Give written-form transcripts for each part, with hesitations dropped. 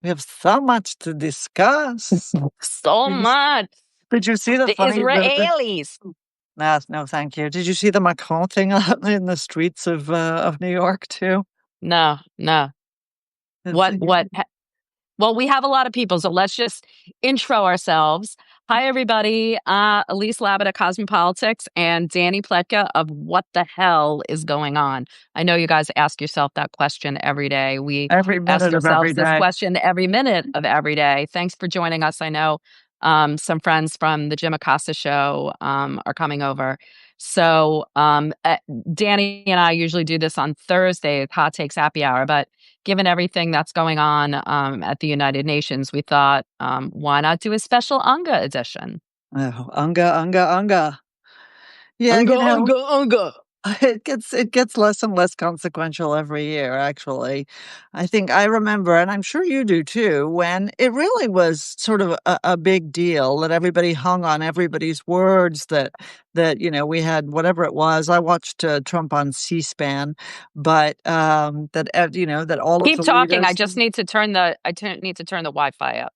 We have so much to discuss. So much. Did you see the The funny? Israelis. No, thank you. Did you see the Macron thing out in the streets of New York too? No. What? Well, we have a lot of people, so let's just intro ourselves. Hi, everybody. Elise Labott of Cosmopolitics and Dany Pletka of What the Hell is Going On? I know you guys ask yourself that question every day. We Every ask minute of every ourselves this day. question every minute of every day. Thanks for joining us. I know some friends from the Jim Acosta show are coming over. So Dany and I usually do this on Thursday, Hot Takes Happy Hour, but given everything that's going on at the United Nations, we thought, why not do a special UNGA edition? Oh, unga. Yeah, Unga. it gets less and less consequential every year, actually. I think I remember, and I'm sure you do too, when it really was sort of a big deal that everybody hung on everybody's words that we had whatever it was. I watched Trump on C-SPAN, but that all of Keep the talking. I leaders. just need to turn the Wi-Fi up.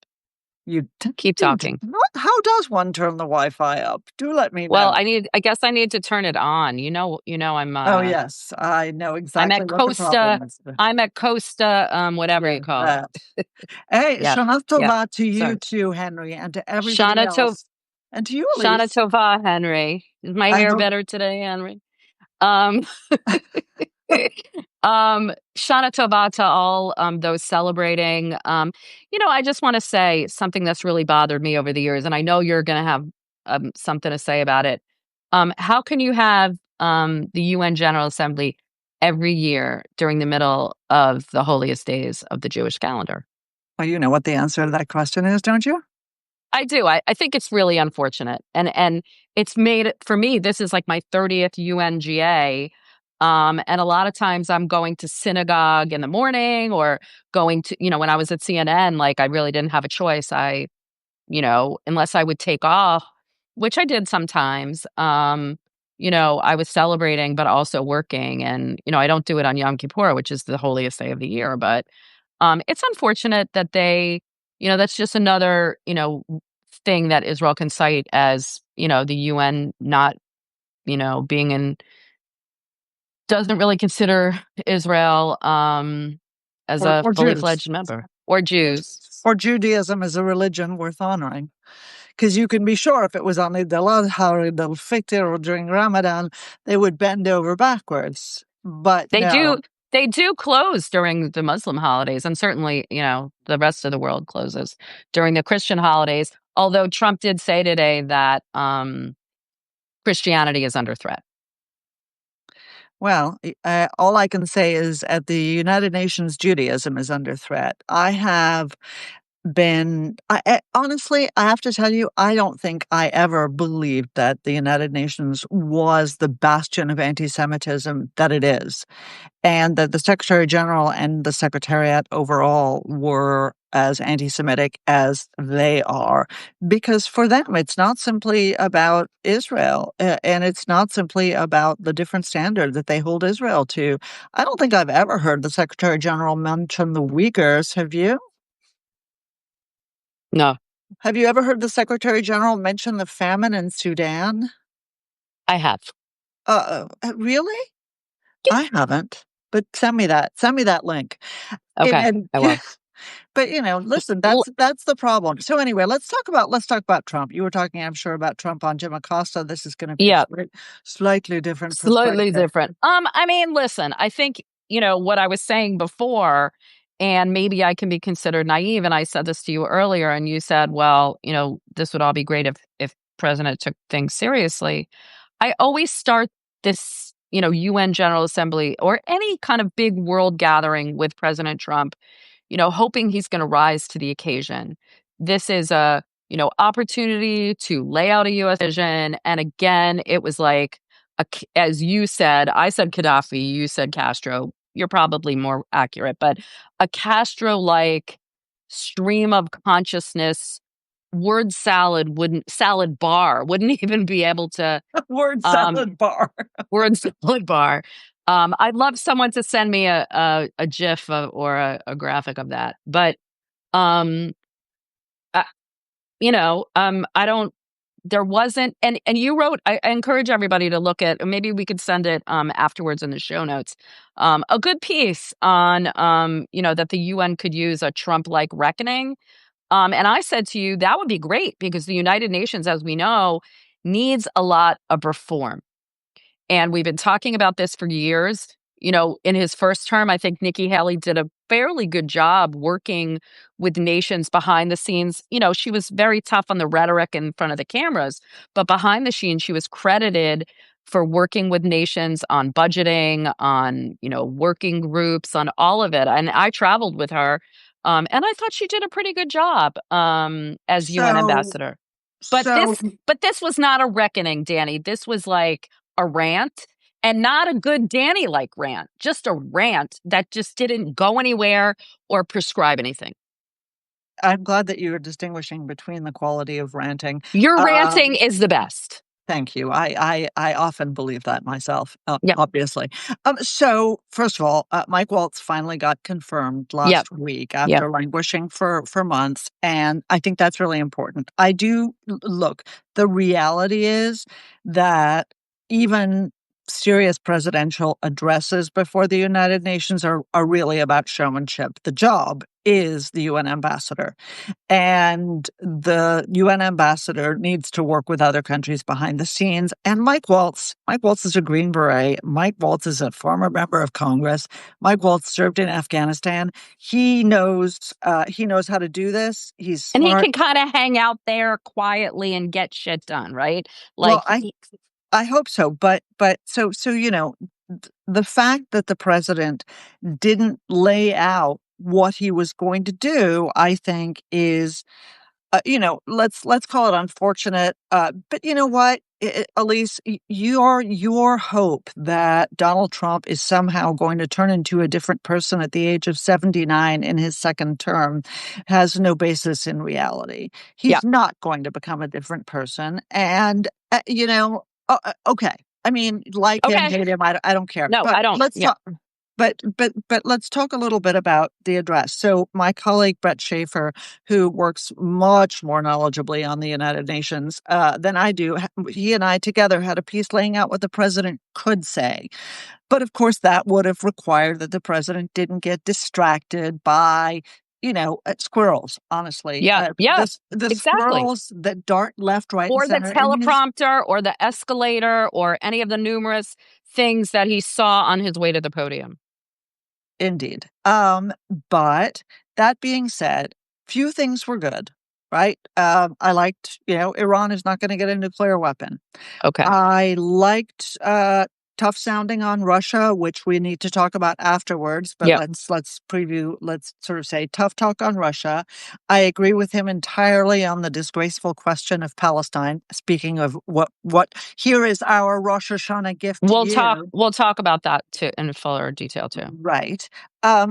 You Keep talking. how does one turn the Wi-Fi up? Do let me Well, know. I guess I need to turn it on. Oh yes, I know I'm exactly at what the problem Costa. is. I'm at Costa, whatever Yeah, you call it. that. Hey, Yeah. Shana Yeah. Tova to you Sorry. too, Henry, and to everybody Shana Tov else, and to you, Shana Elise. Tova, Henry. Is my I hair hope. better today, Henry? Um Shana Tova to all those celebrating. I just want to say something that's really bothered me over the years, and I know you're going to have something to say about it. How can you have the UN General Assembly every year during the middle of the holiest days of the Jewish calendar? Well, you know what the answer to that question is, don't you? I do. I think it's really unfortunate. And it's made for me, this is like my 30th UNGA. And a lot of times I'm going to synagogue in the morning or going to, when I was at CNN, like I really didn't have a choice. Unless I would take off, which I did sometimes, I was celebrating, but also working. And, I don't do it on Yom Kippur, which is the holiest day of the year. But it's unfortunate that that's just another, thing that Israel can cite as, the UN not, being doesn't really consider Israel as a Or fully Jews, fledged member or Jews. or Judaism is a religion worth honoring. Because you can be sure if it was on Eid al-Adha or Eid al-Fitr or during Ramadan, they would bend over backwards. But They no. do they do close during the Muslim holidays, and certainly, the rest of the world closes during the Christian holidays. Although Trump did say today that Christianity is under threat. Well, all I can say is at the United Nations, Judaism is under threat. Honestly, I have to tell you, I don't think I ever believed that the United Nations was the bastion of anti-Semitism that it is, and that the Secretary General and the Secretariat overall were as anti-Semitic as they are. Because for them, it's not simply about Israel, and it's not simply about the different standard that they hold Israel to. I don't think I've ever heard the Secretary General mention the Uyghurs. have you? No, Have you ever heard the Secretary General mention the famine in Sudan? I have. Really? I haven't. But send me that. Send me that link. Okay, And I will. but listen, L- that's the problem. So anyway, let's talk about Trump. You were talking, I'm sure, about Trump on Jim Acosta. This is going to be a Yeah, slightly different slightly perspective. different. I mean, listen, I think, what I was saying before, and maybe I can be considered naive, and I said this to you earlier, and you said, well, this would all be great if President took things seriously. I always start this, UN General Assembly or any kind of big world gathering with President Trump, hoping he's going to rise to the occasion. This is a, opportunity to lay out a U.S. vision. And again, it was like, as you said, I said Gaddafi, you said Castro. You're probably more accurate, but a Castro-like stream of consciousness, salad bar wouldn't even be able to Word um salad bar. word salad bar. I'd love someone to send me a GIF or a graphic of that. But Um, I, I don't. There wasn't, and you wrote. I encourage everybody to look at. Maybe we could send it afterwards in the show notes. A good piece on that the UN could use a Trump-like reckoning. And I said to you that would be great because the United Nations, as we know, needs a lot of reform. And we've been talking about this for years. In his first term, I think Nikki Haley did a fairly good job working with nations behind the scenes. She was very tough on the rhetoric in front of the cameras, but behind the scenes, she was credited for working with nations on budgeting, on, working groups, on all of it. And I traveled with her, and I thought she did a pretty good job as UN So, ambassador. But so this but this was not a reckoning, Danny. This was like a rant, and not a good Danny-like rant, just a rant that just didn't go anywhere or prescribe anything. I'm glad that you're distinguishing between the quality of ranting. Your ranting Um, is the best. Thank you. I often believe that myself, Yep, obviously. So first of all, Mike Waltz finally got confirmed yep, last week yep. after languishing for months, and I think that's really important. I do look. The reality is that even serious presidential addresses before the United Nations are really about showmanship. The job is the UN ambassador. And the UN ambassador needs to work with other countries behind the scenes. And Mike Waltz is a Green Beret. Mike Waltz is a former member of Congress. Mike Waltz served in Afghanistan. He knows how to do this. He's And he smart. can kinda hang out there quietly and get shit done, right? Well, Like, I hope so. But so the fact that the president didn't lay out what he was going to do, I think, is let's call it unfortunate. But you know what, Elise, your hope that Donald Trump is somehow going to turn into a different person at the age of 79 in his second term has no basis in reality. yeah, He's not going to become a different person, and okay. I mean, like him, okay. hate him, I don't care. No, But I don't. let's Yeah, talk. But let's talk a little bit about the address. So my colleague Brett Schaefer, who works much more knowledgeably on the United Nations than I do, he and I together had a piece laying out what the president could say. But of course, that would have required that the president didn't get distracted by, squirrels. Honestly, yeah, yeah, the exactly. squirrels that dart left, right, and Or the center in his. teleprompter or the escalator or any of the numerous things that he saw on his way to the podium. Indeed. But that being said, few things were good, right? I liked, Iran is not going to get a nuclear weapon. Okay. I liked tough sounding on Russia, which we need to talk about afterwards, but Yep. let's sort of say tough talk on Russia. I agree with him entirely on the disgraceful question of Palestine. Speaking of what here is our Rosh Hashanah gift to you. We'll talk about that too in fuller detail too. Right.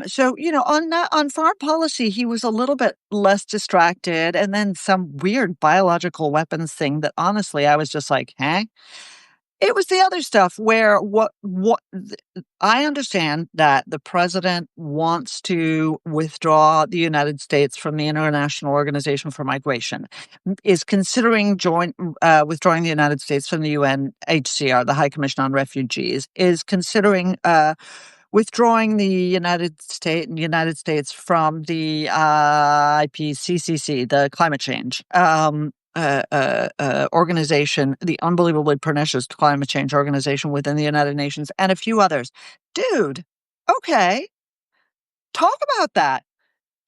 So, on foreign policy, he was a little bit less distracted, and then some weird biological weapons thing that honestly I was just like, huh? It was the other stuff where I understand that the president wants to withdraw the United States from the International Organization for Migration, is considering withdrawing the United States from the UNHCR, the High Commission on Refugees, is considering withdrawing the United States from the IPCC, the climate change organization, the unbelievably pernicious climate change organization within the United Nations, and a few others. Dude, okay, talk about that.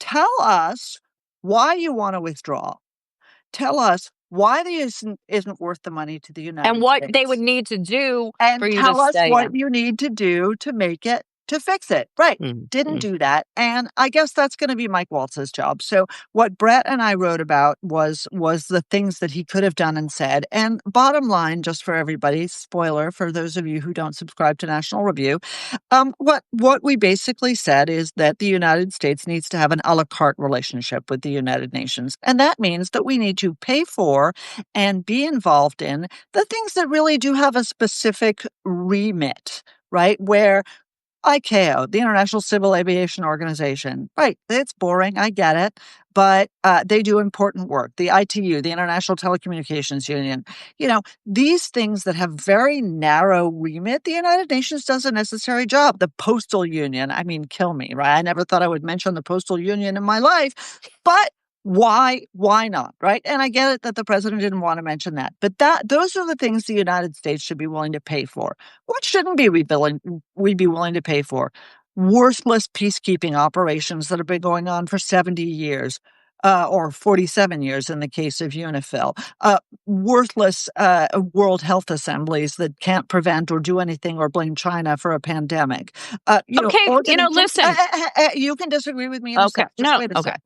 Tell us why you want to withdraw. Tell us why this isn't worth the money to the And United what they would States. need to do for And you to tell us stay what in. you need to do to fix it. Right. Mm, Didn't mm. do that. And I guess that's going to be Mike Waltz's job. So what Brett and I wrote about was the things that he could have done and said. And bottom line, just for everybody, spoiler for those of you who don't subscribe to National Review, what we basically said is that the United States needs to have an a la carte relationship with the United Nations. And that means that we need to pay for and be involved in the things that really do have a specific remit, right? Where ICAO, the International Civil Aviation Organization. Right. It's boring. I get it. But they do important work. The ITU, the International Telecommunications Union, these things that have very narrow remit, the United Nations does a necessary job. The Postal Union, I mean, kill me, right? I never thought I would mention the Postal Union in my life, but why not, right? And I get it that the president didn't want to mention that, but those are the things the United States should be willing to pay for. What shouldn't we be willing to pay for? Worthless peacekeeping operations that have been going on for 70 years, or 47 years in the case of UNIFIL, worthless World Health Assemblies that can't prevent or do anything or blame China for a pandemic. Okay, listen. You can disagree with me in a Okay, sec. Just no, wait a okay. sec.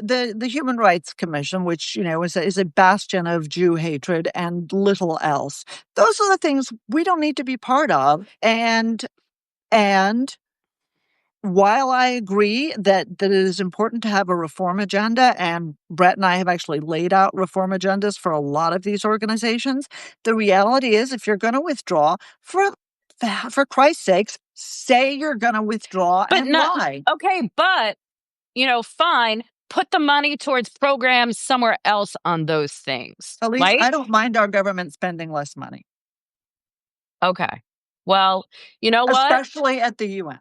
The Human Rights Commission, which is a bastion of Jew hatred and little else. Those are the things we don't need to be part of. And while I agree that it is important to have a reform agenda, and Brett and I have actually laid out reform agendas for a lot of these organizations, the reality is if you're going to withdraw, for Christ's sakes, say you're going to withdraw But and no, why. okay, but fine. Put the money towards programs somewhere else on those things, Elise, right? I don't mind our government spending less money, Okay. Well, you know what? especially at the UN.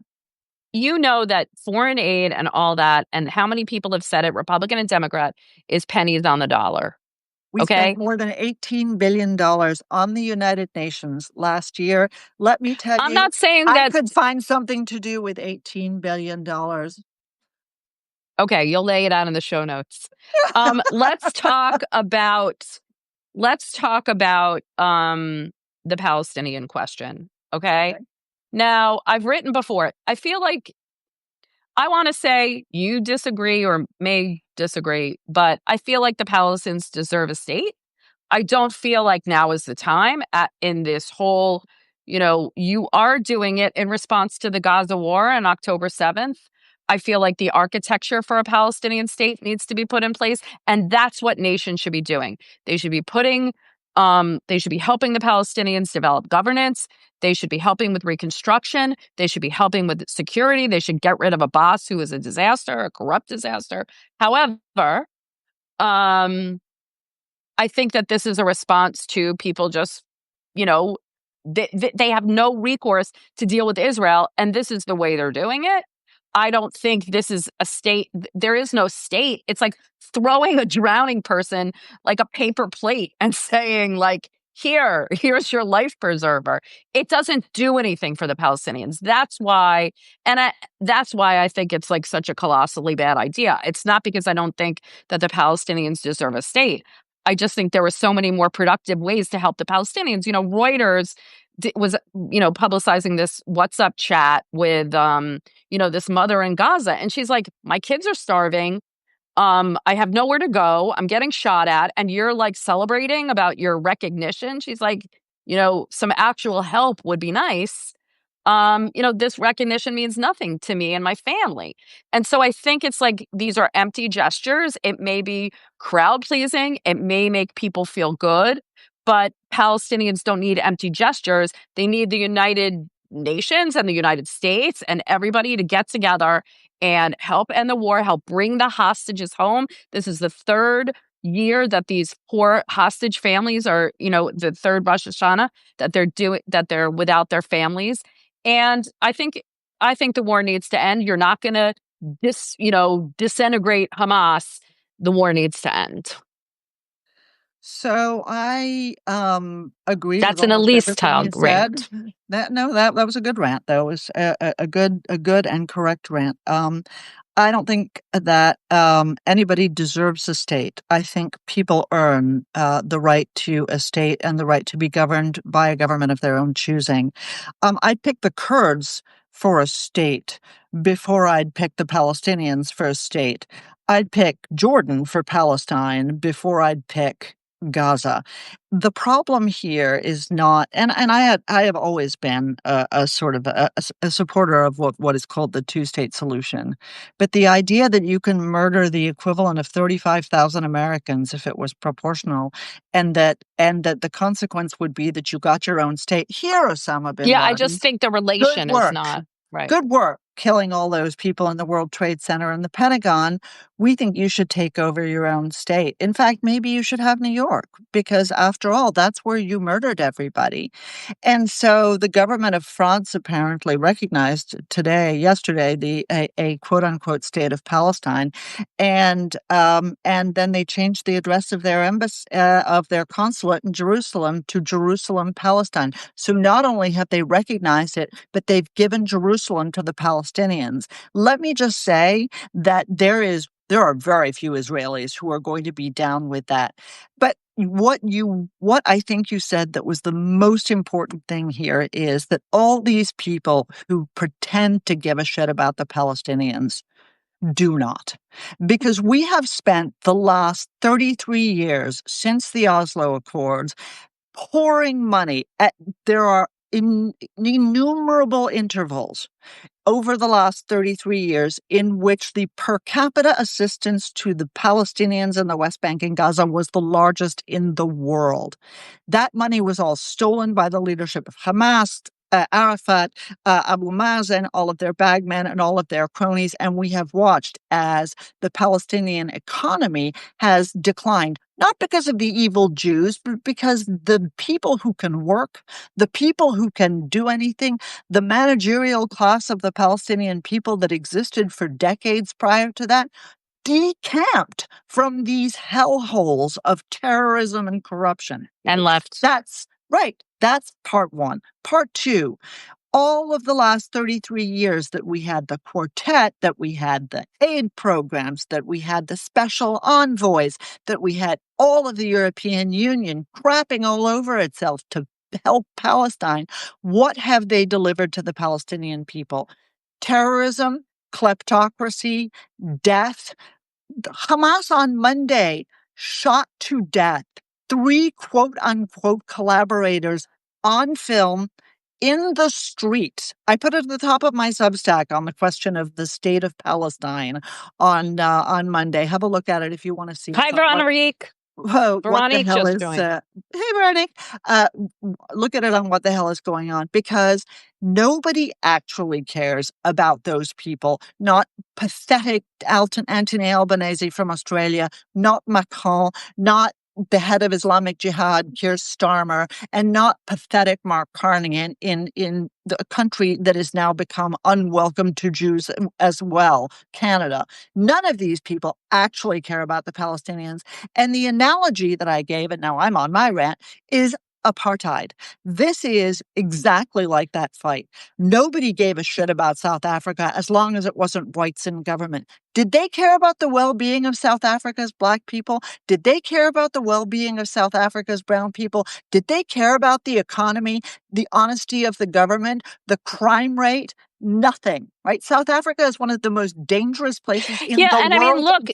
You know that foreign aid and all that, and how many people have said it, Republican and Democrat, is pennies on the dollar. We spent Okay. more than $18 billion on the United Nations last year. Let me tell I'm you, not saying I that. could find something to do with $18 billion. Okay, you'll lay it out in the show notes. Let's talk about the Palestinian question. Okay. Okay. Now, I've written before. I feel like I want to say you disagree or may disagree, but I feel like the Palestinians deserve a state. I don't feel like now is the time in this whole, you are doing it in response to the Gaza war on October 7th. I feel like the architecture for a Palestinian state needs to be put in place. And that's what nations should be doing. They should be they should be helping the Palestinians develop governance. They should be helping with reconstruction. They should be helping with security. They should get rid of a boss who is a disaster, a corrupt disaster. However, um, I think that this is a response to people just, you know, they have no recourse to deal with Israel, and this is the way they're doing it. I don't think this is a state. There is no state. It's like throwing a drowning person like a paper plate and saying, like, here's your life preserver. It doesn't do anything for the Palestinians. That's why I think it's like such a colossally bad idea. It's not because I don't think that the Palestinians deserve a state. I just think there were so many more productive ways to help the Palestinians. Reuters was, publicizing this WhatsApp chat with, this mother in Gaza. And she's like, my kids are starving. I have nowhere to go. I'm getting shot at. And you're like celebrating about your recognition. She's like, some actual help would be nice. This recognition means nothing to me and my family. And so I think it's like these are empty gestures. It may be crowd pleasing, it may make people feel good, but Palestinians don't need empty gestures. They need the United Nations and the United States and everybody to get together and help end the war, help bring the hostages home. This is the third year that these poor hostage families are, the third Rosh Hashanah that they're without their families. And I think the war needs to end. You're not going to disintegrate Hamas. The war needs to end. So I agree with That's an almost Elise everything style you said. rant. That was a good rant, though. It was a good and correct rant. I don't think that anybody deserves a state. I think people earn the right to a state and the right to be governed by a government of their own choosing. I'd pick the Kurds for a state before I'd pick the Palestinians for a state. I'd pick Jordan for Palestine before I'd pick Gaza. The problem here is not, and I have always been a sort of a supporter of what is called the two-state solution, but the idea that you can murder the equivalent of 35,000 Americans if it was proportional, and that the consequence would be that you got your own state. Here, Osama bin Yeah, I Laden, just think the good relation is work. not. Right. Good work killing all those people in the World Trade Center and the Pentagon. We think you should take over your own state. In fact, maybe you should have New York, because after all, that's where you murdered everybody. And so the government of France apparently recognized yesterday, a quote unquote state of Palestine, and then they changed the address of their embassy, of their consulate in Jerusalem, to Jerusalem, Palestine. So not only have they recognized it, but they've given Jerusalem to the Palestinians. Let me just say that there are very few Israelis who are going to be down with that. But what I think you said that was the most important thing here is that all these people who pretend to give a shit about the Palestinians do not. Because we have spent the last 33 years since the Oslo Accords pouring money at, there are innumerable intervals over the last 33 years in which the per capita assistance to the Palestinians in the West Bank and Gaza was the largest in the world. That money was all stolen by the leadership of Hamas, Arafat, Abu Mazen, all of their bagmen, and all of their cronies. And we have watched as the Palestinian economy has declined, not because of the evil Jews, but because the people who can work, the people who can do anything, the managerial class of the Palestinian people that existed for decades prior to that, decamped from these hellholes of terrorism and corruption. And left. That's right. That's part one. Part two, all of the last 33 years that we had the quartet, that we had the aid programs, that we had the special envoys, that we had all of the European Union crapping all over itself to help Palestine, what have they delivered to the Palestinian people? Terrorism, kleptocracy, death. Hamas on Monday shot to death 3 quote unquote collaborators on film in the street. I put it at the top of my Substack on the question of the state of Palestine on Monday. Have a look at it if you want to see Hi, Veronique. what the Veronique hell just is. joined. Hey, Veronique, uh, look at it on what the hell is going on, because nobody actually cares about those people. Not pathetic Anthony Albanese from Australia, not Macron, not the head of Islamic Jihad, Keir Starmer, and not pathetic Mark Carney in the country that has now become unwelcome to Jews as well, Canada. None of these people actually care about the Palestinians. And the analogy that I gave, and now I'm on my rant, is apartheid. This is exactly like that fight. Nobody gave a shit about South Africa as long as it wasn't whites in government. Did they care about the well-being of South Africa's Black people? Did they care about the well-being of South Africa's brown people? Did they care about the economy, the honesty of the government, the crime rate? Nothing, right? South Africa is one of the most dangerous places in Yeah, the and I mean, world, look,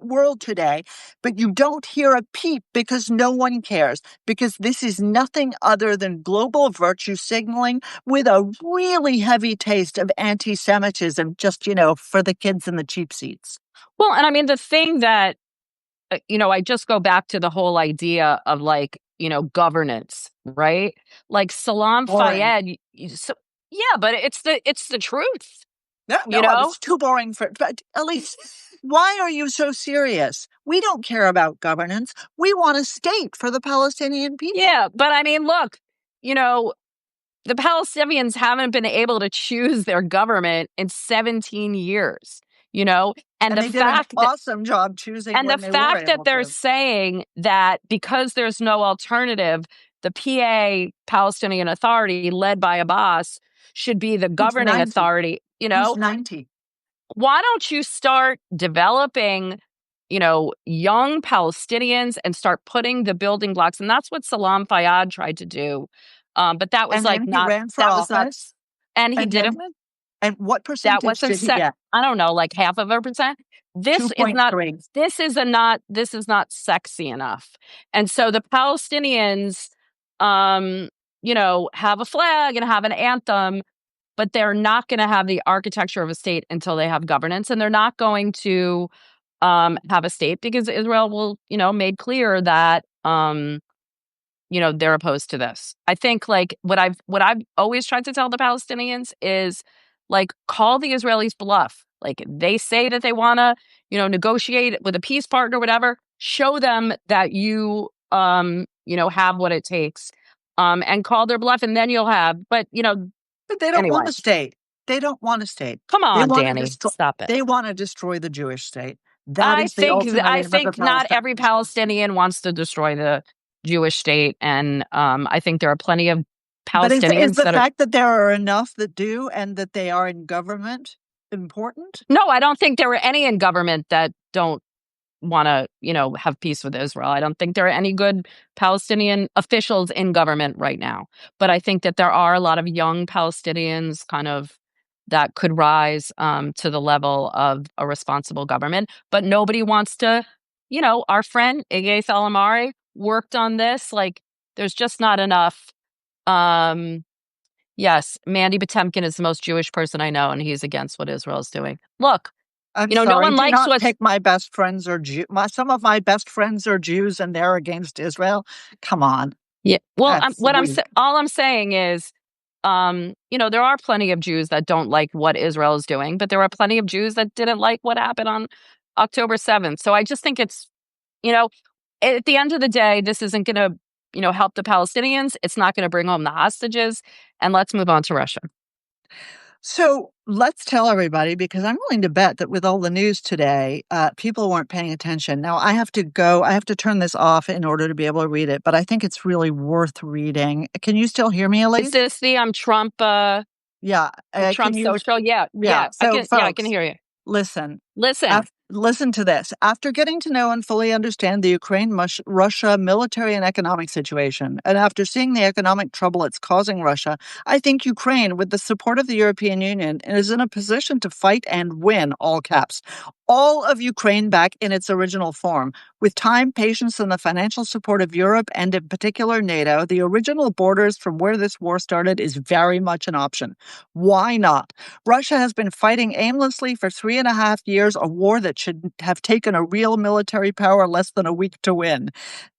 world today, but you don't hear a peep because no one cares, because this is nothing other than global virtue signaling with a really heavy taste of anti-Semitism, just, for the kids in the cheap seats. well, and I mean, the thing that, I just go back to the whole idea of governance, right? Like Salam Boring. Fayyad, yeah, but it's the truth, No, you no, know? it's too boring for. But Elise, why are you so serious? We don't care about governance. We want a state for the Palestinian people. Yeah, but I mean, look, you know, the Palestinians haven't been able to choose their government in 17 years, you know? And And the they did an fact that awesome job choosing and the when they were fact that able they're to. saying that because there's no alternative, the PA Palestinian Authority led by Abbas should be the Who's governing 90? authority, Who's 90? why don't you start developing, young Palestinians and start putting the building blocks? And that's what Salam Fayyad tried to do. But that was And then he ran for that was not, office. and he And didn't then, win. and what That percentage wasn't did he sec. get? I don't know, like half of a percent. This is not. 2.3. This is not sexy enough. And so the Palestinians, um, have a flag and have an anthem, but they're not going to have the architecture of a state until they have governance, and they're not going to have a state because Israel will, made clear that they're opposed to this. I think like what I've always tried to tell the Palestinians is like call the Israelis bluff. Like they say that they want to, negotiate with a peace partner, whatever. Show them that have what it takes, and call their bluff, and then you'll have. But But they don't anyway, want a state. They don't want a state. come They on, want to Dany, destroy. stop it. They want to destroy the Jewish state. That I is the think ultimate I aim of the think not every Palestinians. Palestinian wants to destroy the Jewish state, and I think there are plenty of But is Palestinians the that are. fact that there are enough that do and that they are in government important? No, I don't think there are any in government that don't want to, have peace with Israel. I don't think there are any good Palestinian officials in government right now. But I think that there are a lot of young Palestinians kind of that could rise to the level of a responsible government. But nobody wants to, our friend Ege Salamari worked on this. Like, there's just not enough. Um, yes, Mandy Patemkin is the most Jewish person I know, and he's against what Israel is doing. Look, I'm no sorry. one Do likes not what's. pick my best friends or some of my best friends are Jews and they're against Israel. Come on, Yeah. Well, that's what weak. all I'm saying is, there are plenty of Jews that don't like what Israel is doing, but there are plenty of Jews that didn't like what happened on October 7th. So I just think it's, you know, at the end of the day, this isn't going to, help the Palestinians. It's not going to bring home the hostages. And let's move on to Russia. So let's tell everybody, because I'm willing to bet that with all the news today, people weren't paying attention. Now, I have to go, I have to turn this off in order to be able to read it, but I think it's really worth reading. Can you still hear me, Is Elise? this the Yeah. Can Trump you? social? Yeah, Yeah. So, I can folks, hear you. listen. Listen. Listen to this. After getting to know and fully understand the Ukraine Russia military and economic situation, and after seeing the economic trouble it's causing Russia, I think Ukraine, with the support of the European Union, is in a position to fight and win, all caps, all of Ukraine back in its original form. With time, patience, and the financial support of Europe and in particular NATO, the original borders from where this war started is very much an option. Why not? Russia has been fighting aimlessly for 3.5 years, a war that should have taken a real military power less than a week to win.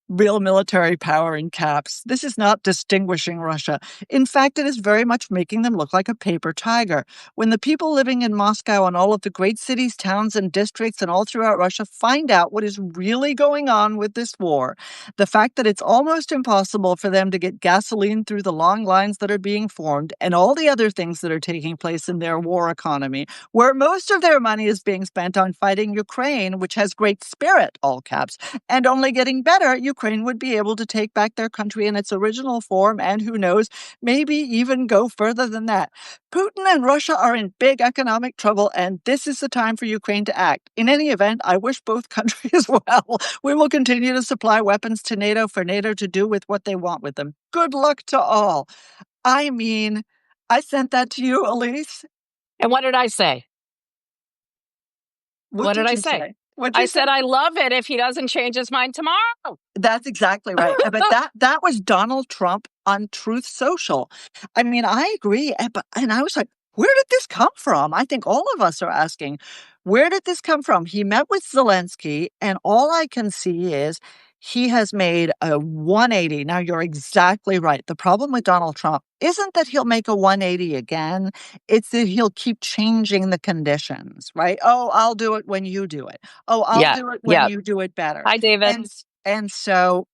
Real military power in caps. This is not distinguishing Russia. In fact, it is very much making them look like a paper tiger. When the people living in Moscow and all of the great cities, towns, and districts and all throughout Russia find out what is really going on with this war, the fact that it's almost impossible for them to get gasoline through the long lines that are being formed, and all the other things that are taking place in their war economy, where most of their money is being spent on fighting Ukraine, which has great spirit, all caps, and only getting better, Ukraine would be able to take back their country in its original form and, who knows, maybe even go further than that. Putin and Russia are in big economic trouble, and this is the time for Ukraine to act. In any event, I wish both countries well. We will continue to supply weapons to NATO for NATO to do with what they want with them. Good luck to all. I mean, I sent that to you, Elise. And what did I say? What What did did I you say? say? What'd I you say? said I love it if he doesn't change his mind tomorrow. That's exactly right. But that was Donald Trump on Truth Social. I mean, I agree. And I was like, where did this come from? I think all of us are asking, where did this come from? He met with Zelensky, and all I can see is he has made a 180. Now, you're exactly right. The problem with Donald Trump isn't that he'll make a 180 again. It's that he'll keep changing the conditions, right? Oh, I'll do it when you do it. Oh, I'll Yeah. do it when Yeah. you do it better. Hi, David. And so,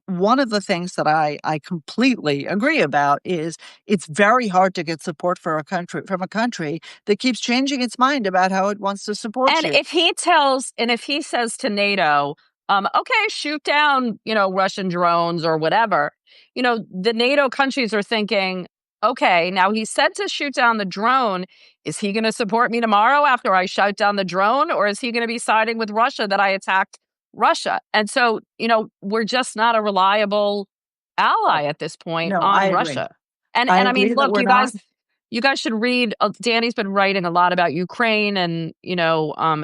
one of the things that I completely agree about is it's very hard to get support for from a country that keeps changing its mind about how it wants to support And you. if he says to NATO, okay, shoot down, Russian drones or whatever, the NATO countries are thinking, okay, now he said to shoot down the drone. Is he going to support me tomorrow after I shoot down the drone? Or is he going to be siding with Russia that I attacked Russia? And so, we're just not a reliable ally No, at this point no, I on agree. Russia. And I I mean, agree that look, we're not. you guys should read. Dany's been writing a lot about Ukraine and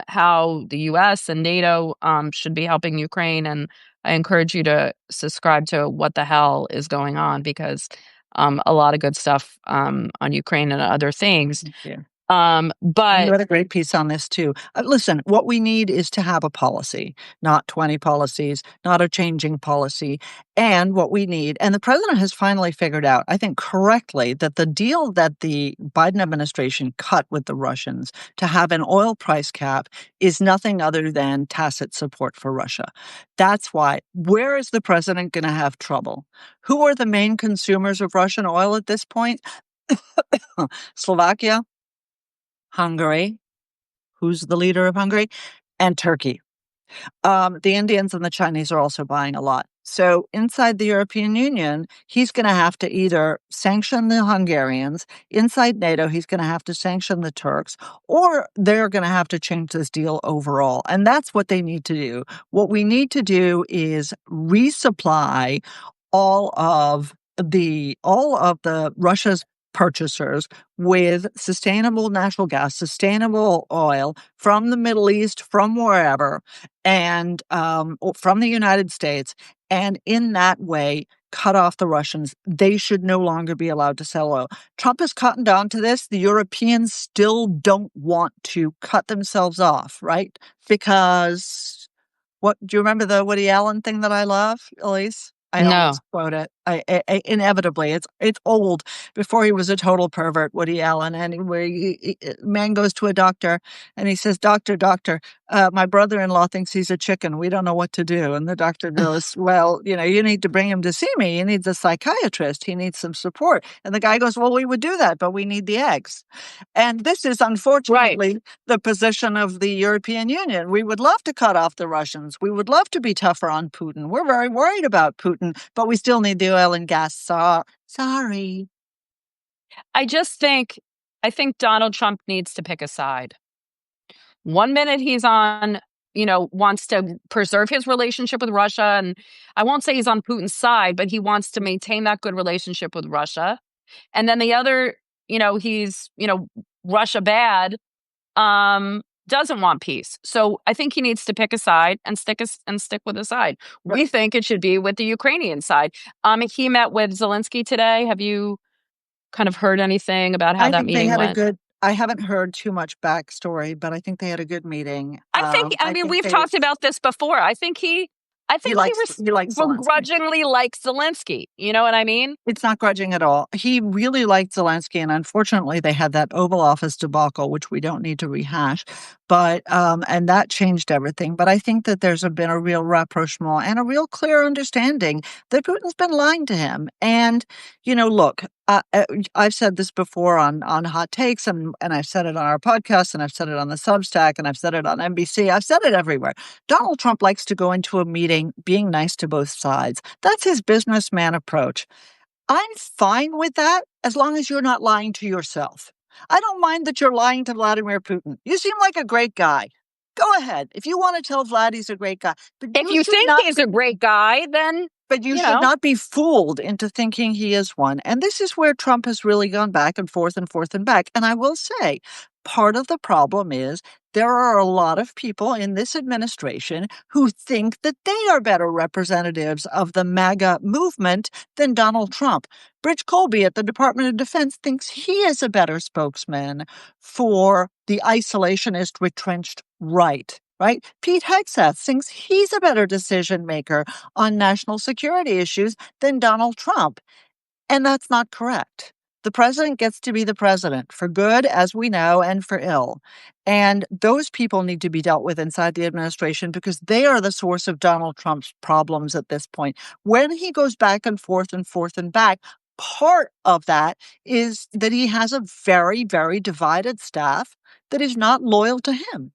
how the U.S. and NATO should be helping Ukraine. And I encourage you to subscribe to What the Hell is Going On, because a lot of good stuff on Ukraine and other things. Thank you. And you But had a great piece on this too. Listen, what we need is to have a policy, not 20 policies, not a changing policy. And what we need, and the president has finally figured out, I think correctly, that the deal that the Biden administration cut with the Russians to have an oil price cap is nothing other than tacit support for Russia. That's why. Where is the president going to have trouble? Who are the main consumers of Russian oil at this point? Slovakia, Hungary. Who's the leader of Hungary? And Turkey. The Indians and the Chinese are also buying a lot. So inside the European Union, he's going to have to either sanction the Hungarians. Inside NATO, he's going to have to sanction the Turks, or they're going to have to change this deal overall. And that's what they need to do. What we need to do is resupply all of the Russia's purchasers with sustainable natural gas, sustainable oil from the Middle East, from wherever, and or from the United States, and in that way cut off the Russians. They should no longer be allowed to sell oil. Trump has cottoned on to this. The Europeans still don't want to cut themselves off, right? Because what do you remember the Woody Allen thing that I love, Elise? I no. always quote it. Inevitably, it's old. Before he was a total pervert, Woody Allen, and where man goes to a doctor and he says, "Doctor, doctor, my brother-in-law thinks he's a chicken. We don't know what to do." And the doctor goes, "Well, you need to bring him to see me. He needs a psychiatrist. He needs some support." And the guy goes, "Well, we would do that, but we need the eggs." And this is Right. unfortunately the position of the European Union. We would love to cut off the Russians. We would love to be tougher on Putin. We're very worried about Putin, but we still need the oil and gas. Sorry. I just think I think Donald Trump needs to pick a side. One minute he's on, wants to preserve his relationship with Russia. And I won't say he's on Putin's side, but he wants to maintain that good relationship with Russia. And then the other, he's, Russia bad, doesn't want peace. So I think he needs to pick a side and stick with a side. We think it should be with the Ukrainian side. He met with Zelensky today. Have you kind of heard anything about how I that think they meeting had a went? good I haven't heard too much backstory, but I think they had a good meeting. I I mean, think we've talked about this before. I he think likes he likes Zelensky. begrudgingly likes Zelensky. You know what I mean? It's not grudging at all. He really liked Zelensky, and unfortunately, they had that Oval Office debacle, which we don't need to rehash. But and that changed everything. But I think that been a real rapprochement and a real clear understanding that Putin's been lying to him. And look, I've said this before on Hot Takes, and I've said it on our podcast, and I've said it on the Substack, and I've said it on NBC. I've said it everywhere. Donald Trump likes to go into a meeting being nice to both sides. That's his businessman approach. I'm fine with that as long as you're not lying to yourself. I don't mind that you're lying to Vladimir Putin. You seem like a great guy. Go ahead. If you want to tell Vlad he's a great guy, but If you think he's a great guy, then you you should know not be fooled into thinking he is one. And this is where Trump has really gone back and forth and forth and back. And I will say, part of the problem is there are a lot of people in this administration who think that they are better representatives of the MAGA movement than Donald Trump. Bridge Colby at the Department of Defense thinks he is a better spokesman for the isolationist, retrenched right. Right? Pete Hegseth thinks he's a better decision maker on national security issues than Donald Trump. And that's not correct. The president gets to be the president for good, as we know, and for ill. And those people need to be dealt with inside the administration because they are the source of Donald Trump's problems at this point. When he goes back and forth and forth and back, part of that is that he has a very, very divided staff that is not loyal to him.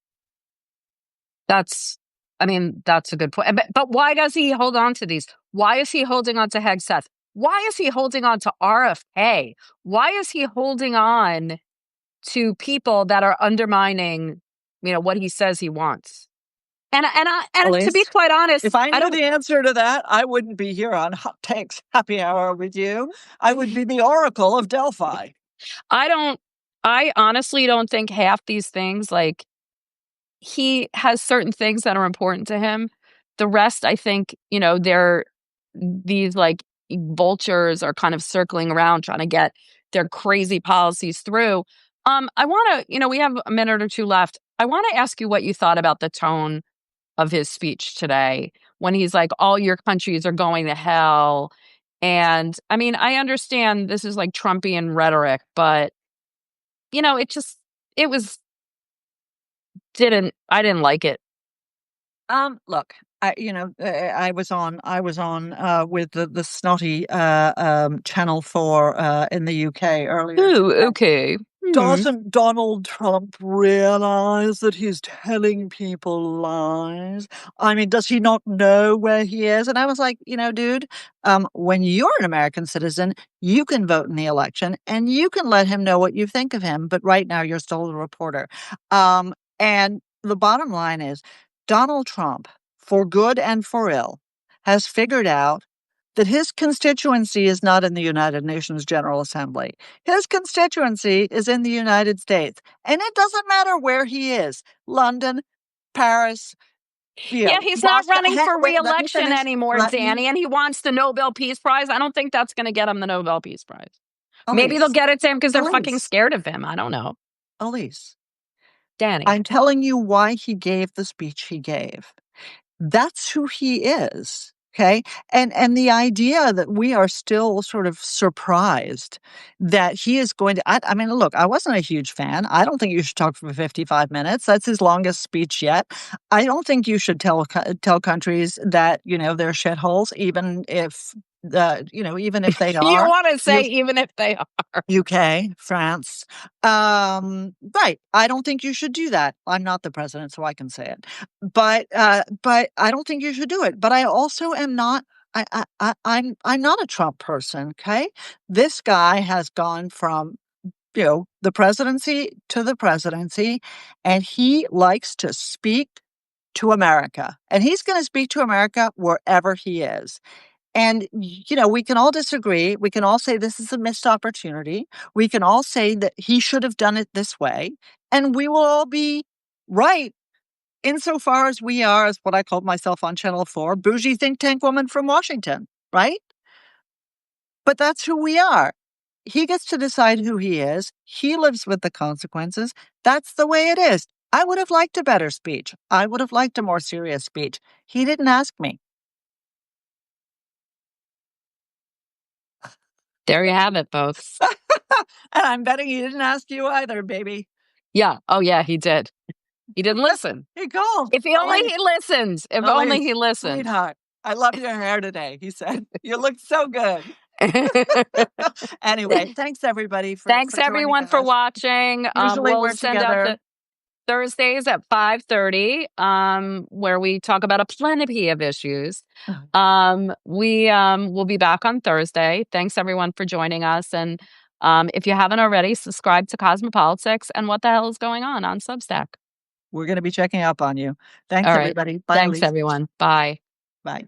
that's. I mean, that's a good point. But why does he hold on to these? Why is he holding on to Hegseth? Why is he holding on to RFK? Why is he holding on to people that are undermining, what he says he wants? And to be Elise, quite honest, if I I knew don't. the answer to that, I wouldn't be here on Hot Takes Happy Hour with you. I would be the Oracle of Delphi. I don't. I honestly don't think half these things like he has certain things that are important to him. The rest, I think, they're these like vultures are kind of circling around trying to get their crazy policies through. I wanna we have a minute or 2 left. I wanna ask you what you thought about the tone of his speech today when he's like, "All your countries are going to hell." And, I mean, I understand this is, like, Trumpian rhetoric, but, it just it was I didn't like it. Look, I was on, with the snotty, Channel 4, in the UK earlier "Ooh, today. okay. Hmm." Doesn't Donald Trump realize that he's telling people lies? I mean, does he not know where he is? And I was like, dude, when you're an American citizen, you can vote in the election and you can let him know what you think of him. But right now, you're still a reporter. And the bottom line is Donald Trump, for good and for ill, has figured out that his constituency is not in the United Nations General Assembly. His constituency is in the United States. And it doesn't matter where he is, London, Paris, Yeah, he's not Moscow. running for Wait, let me reelection finish. anymore, Let me, Danny, and he wants the Nobel Peace Prize. I don't think that's gonna get him the Nobel Peace Prize. Maybe they'll Elise, get it to him because 'cause they're fucking Elise, scared of him. I don't know. Elise. Danny. I'm telling you why he gave the speech he gave. That's who he is, okay? And the idea that we are still sort of surprised that he is going to I mean, look, I wasn't a huge fan. I don't think you should talk for 55 minutes. That's his longest speech yet. I don't think you should tell countries that, they're shitholes, even if, even if they You are. wanna say even if they are. UK, France. Right. I don't think you should do that. I'm not the president, so I can say it. But I don't think you should do it. But I also am not. I'm not a Trump person. Okay, this guy has gone from the presidency to the presidency, and he likes to speak to America, and he's going to speak to America wherever he is. And, we can all disagree. We can all say this is a missed opportunity. We can all say that he should have done it this way. And we will all be right insofar as we are, as what I called myself on Channel 4, bougie think tank woman from Washington, right? But that's who we are. He gets to decide who he is. He lives with the consequences. That's the way it is. I would have liked a better speech. I would have liked a more serious speech. He didn't ask me. There you have it, folks. And I'm betting he didn't ask you either, baby. Yeah. Oh, yeah, he did. He didn't listen. He called. If he only he listens. If only Elise, he listens. sweetheart, I love your hair today, he said. You look so good. Anyway, thanks everybody Thanks for joining everyone for us. watching. Usually We'll we're send out together. the Thursdays at 5:30, where we talk about a plenty of issues. We will be back on Thursday. Thanks everyone for joining us. And if you haven't already, subscribe to Cosmopolitics and What the Hell is Going On Substack. We're gonna be checking up on you. Thanks, All right. everybody. Bye, Thanks Elise. everyone. Bye. Bye.